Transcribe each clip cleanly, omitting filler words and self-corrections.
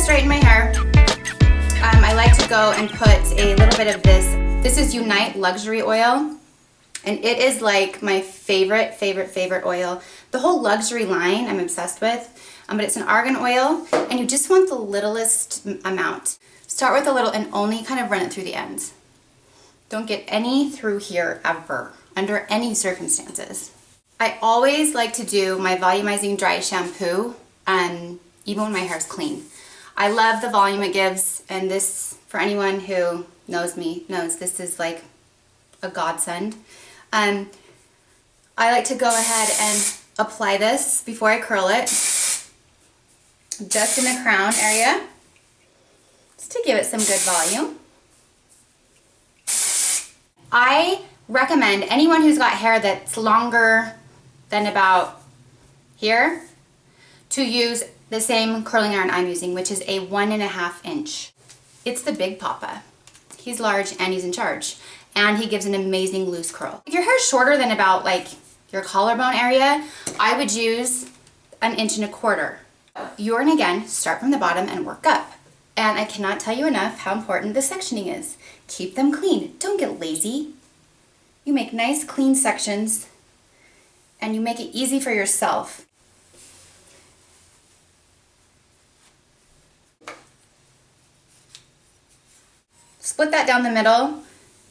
straighten my hair, I like to go and put a little bit of this. This is Unite Luxury Oil, and it is like my favorite oil. The whole luxury line I'm obsessed with, but it's an argan oil, and you just want the littlest amount. Start with a little and only kind of run it through the ends. Don't get any through here ever, under any circumstances. I always like to do my volumizing dry shampoo, even when my hair is clean. I love the volume it gives, and this, for anyone who knows me, knows this is like a godsend. I like to go ahead and apply this before I curl it, just in the crown area, just to give it some good volume. I recommend anyone who's got hair that's longer than about here to use the same curling iron I'm using, which is a 1.5 inch. It's the Big Papa. He's large and he's in charge, and he gives an amazing loose curl. If your hair's shorter than about like your collarbone area, I would use 1.25 inches. You're gonna again start from the bottom and work up. And I cannot tell you enough how important the sectioning is. Keep them clean. Don't get lazy. You make nice clean sections and you make it easy for yourself. Split that down the middle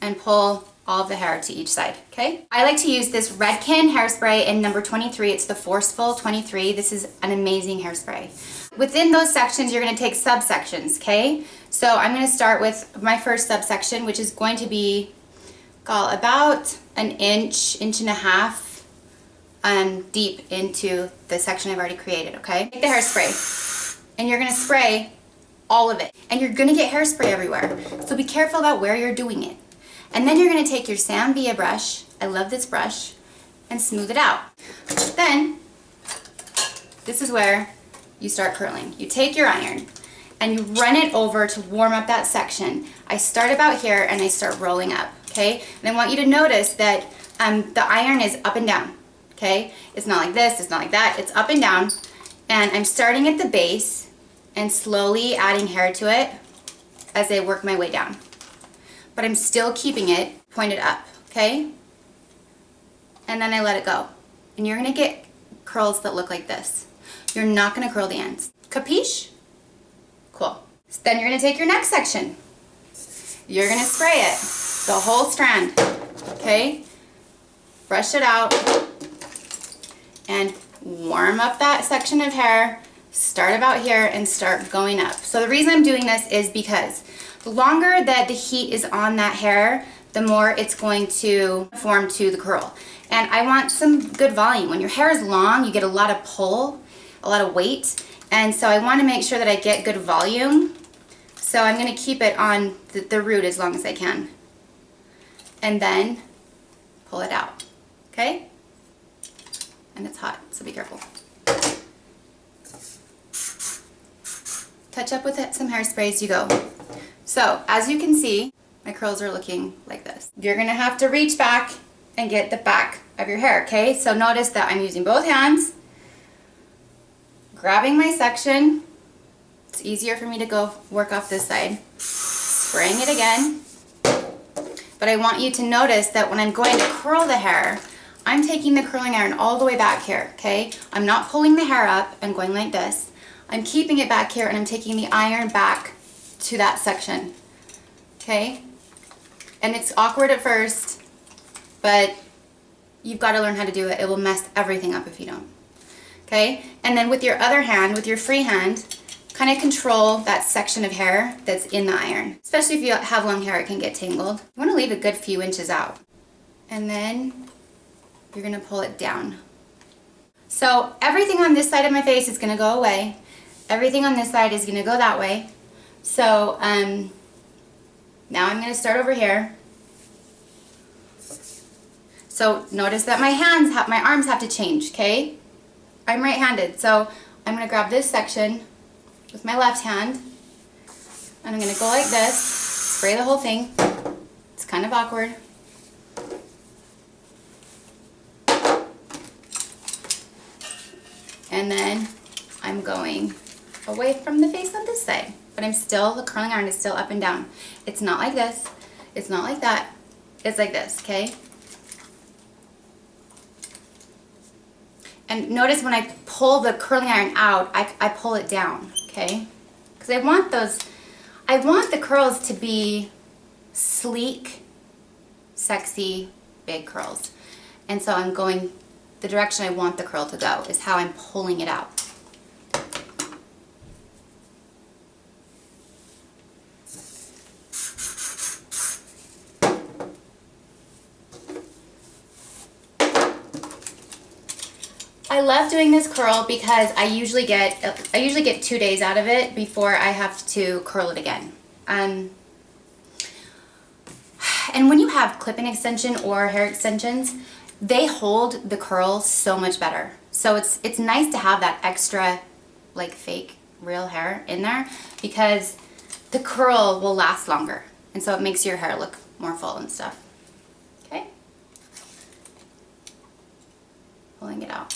and pull all of the hair to each side, okay? I like to use this Redken hairspray in number 23. It's the Forceful 23. This is an amazing hairspray. Within those sections, you're gonna take subsections, okay? So I'm gonna start with my first subsection, which is going to be about 1 inch, 1.5 inches deep into the section I've already created, okay? Take the hairspray, and you're gonna spray all of it. And you're gonna get hairspray everywhere, so be careful about where you're doing it. And then you're gonna take your Sambia brush, I love this brush, and smooth it out. Then, this is where you start curling. You take your iron, and you run it over to warm up that section. I start about here, and I start rolling up, okay? And I want you to notice that the iron is up and down, okay? It's not like this, it's not like that, it's up and down. And I'm starting at the base, and slowly adding hair to it as I work my way down. But I'm still keeping it pointed up, okay? And then I let it go. And you're gonna get curls that look like this. You're not gonna curl the ends. Capiche? Cool. So then you're gonna take your next section. You're gonna spray it, the whole strand, okay? Brush it out and warm up that section of hair. Start about here and start going up. So the reason I'm doing this is because the longer that the heat is on that hair, the more it's going to form to the curl. And I want some good volume. When your hair is long, you get a lot of pull, a lot of weight. And so I want to make sure that I get good volume. So I'm going to keep it on the root as long as I can. And then pull it out, okay? And it's hot, so be careful. Touch up with it, some hairspray as you go. So, as you can see, my curls are looking like this. You're gonna have to reach back and get the back of your hair, okay? So notice that I'm using both hands, grabbing my section. It's easier for me to go work off this side. Spraying it again. But I want you to notice that when I'm going to curl the hair, I'm taking the curling iron all the way back here, okay? I'm not pulling the hair up and going like this. I'm keeping it back here and I'm taking the iron back to that section, okay? And it's awkward at first, but you've got to learn how to do it. It will mess everything up if you don't, okay? And then with your other hand, with your free hand, kind of control that section of hair that's in the iron. Especially if you have long hair, it can get tangled. You want to leave a good few inches out. And then you're going to pull it down. So everything on this side of my face is going to go away. Everything on this side is going to go that way. So now I'm going to start over here. So notice that my arms have to change, okay? I'm right-handed, so I'm going to grab this section with my left hand, and I'm going to go like this, spray the whole thing. It's kind of awkward. And then I'm going away from the face on this side. But the curling iron is still up and down. It's not like this. It's not like that. It's like this, okay? And notice when I pull the curling iron out, I pull it down, okay? Because I want the curls to be sleek, sexy, big curls. And so I'm going the direction I want the curl to go is how I'm pulling it out. I love doing this curl because I usually get 2 days out of it before I have to curl it again. And when you have clip-in extension or hair extensions, they hold the curl so much better. So it's nice to have that extra like fake real hair in there because the curl will last longer, and so it makes your hair look more full and stuff. Okay? Pulling it out.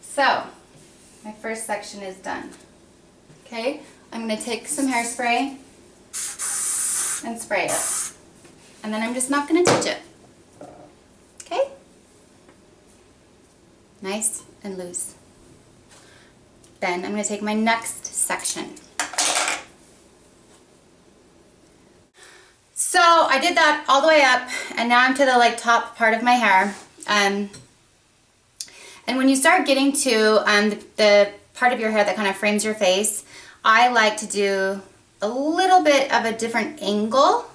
So, my first section is done. Okay, I'm going to take some hairspray and spray it. And then I'm just not going to touch it. Okay? Nice and loose. Then I'm going to take my next section. So I did that all the way up, and now I'm to the top part of my hair. And when you start getting to the part of your hair that kind of frames your face, I like to do a little bit of a different angle.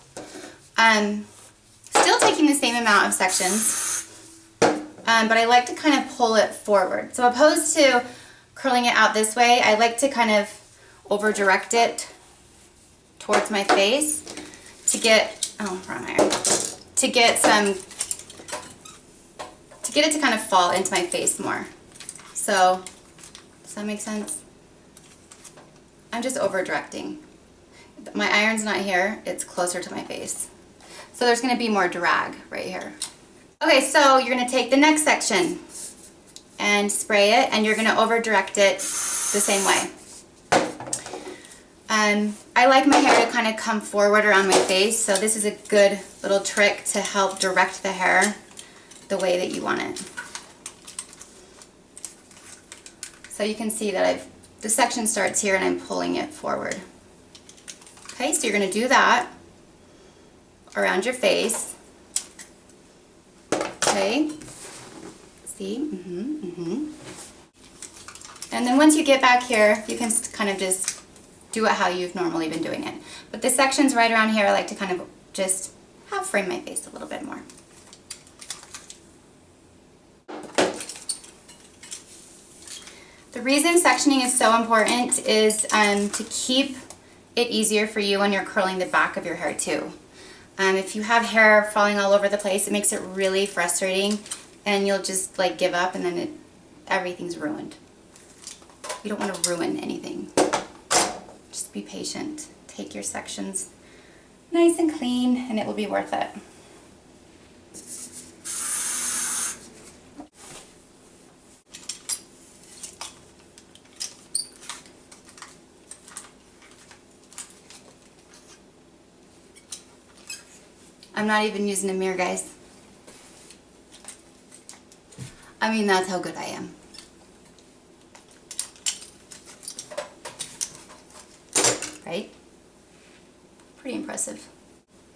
Still taking the same amount of sections, but I like to kind of pull it forward. So opposed to curling it out this way, I like to kind of over direct it towards my face to get, wrong iron, to get it to kind of fall into my face more. So, does that make sense? I'm just over directing. My iron's not here, it's closer to my face. So there's gonna be more drag right here. Okay, so you're gonna take the next section and spray it, and you're gonna over direct it the same way. I like my hair to kind of come forward around my face, so this is a good little trick to help direct the hair the way that you want it. So you can see that the section starts here and I'm pulling it forward. Okay, so you're going to do that around your face. Okay, see? And then once you get back here, you can kind of just do it how you've normally been doing it. But the sections right around here, I like to kind of just have frame my face a little bit more. The reason sectioning is so important is to keep it easier for you when you're curling the back of your hair too. If you have hair falling all over the place, it makes it really frustrating, and you'll just give up, and then everything's ruined. You don't want to ruin anything. Just be patient. Take your sections nice and clean, and it will be worth it. I'm not even using a mirror, guys. I mean, that's how good I am. Right? Pretty impressive.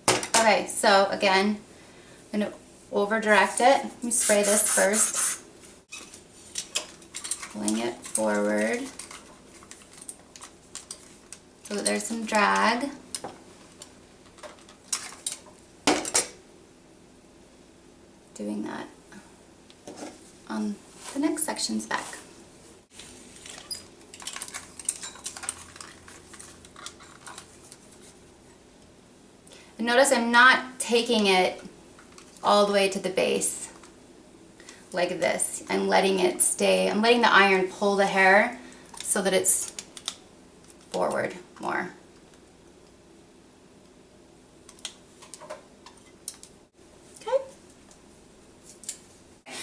Okay, so again, I'm going to over direct it. Let me spray this first. Pulling it forward so that there's some drag. Doing that on the next section's back. And notice I'm not taking it all the way to the base like this. I'm letting it stay, I'm letting the iron pull the hair so that it's forward more.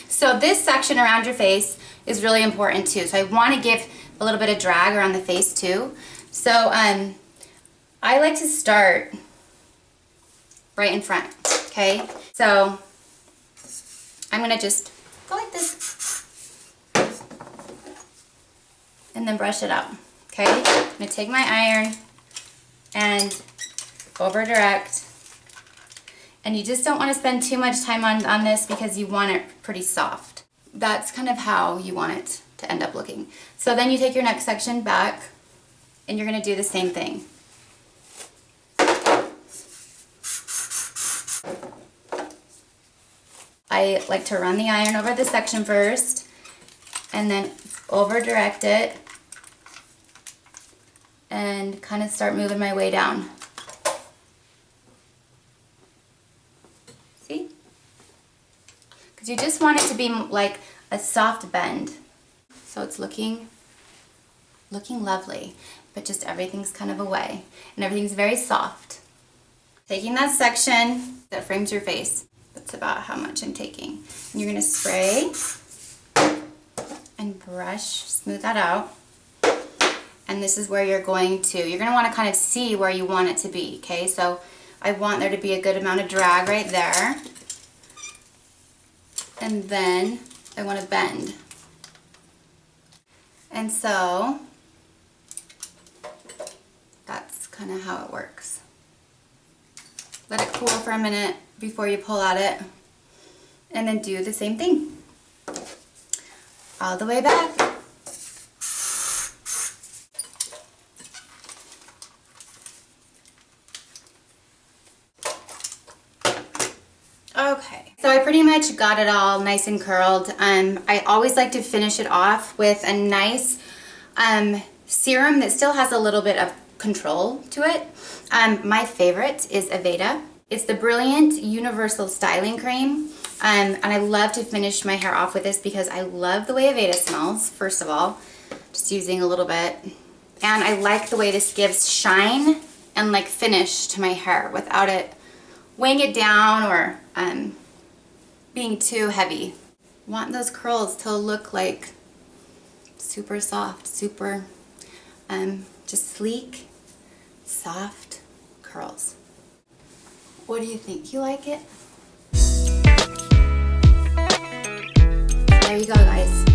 So this section around your face, is really important too. So I want to give a little bit of drag around the face too. So I like to start right in front, okay? So I'm gonna just go like this and then brush it out, okay? I'm gonna take my iron and over direct. And you just don't want to spend too much time on this because you want it pretty soft. That's kind of how you want it to end up looking. So then you take your next section back and you're going to do the same thing. I like to run the iron over the section first and then over direct it and kind of start moving my way down. See? Because you just want it to be like a soft bend. So it's looking lovely, but just everything's kind of away and everything's very soft. Taking that section that frames your face, that's about how much I'm taking. And you're gonna spray and brush, smooth that out. And this is where you're gonna wanna kind of see where you want it to be, okay? So I want there to be a good amount of drag right there. And then I want to bend. And so that's kind of how it works. Let it cool for a minute before you pull at it. And then do the same thing. All the way back. Okay, so I pretty much got it all nice and curled. I always like to finish it off with a nice serum that still has a little bit of control to it. My favorite is Aveda. It's the Brilliant Universal Styling Cream. And I love to finish my hair off with this because I love the way Aveda smells, first of all. Just using a little bit. And I like the way this gives shine and like finish to my hair without it weighing it down or being too heavy. Want those curls to look like super soft, super just sleek, soft curls. What do you think? You like it? There you go, guys.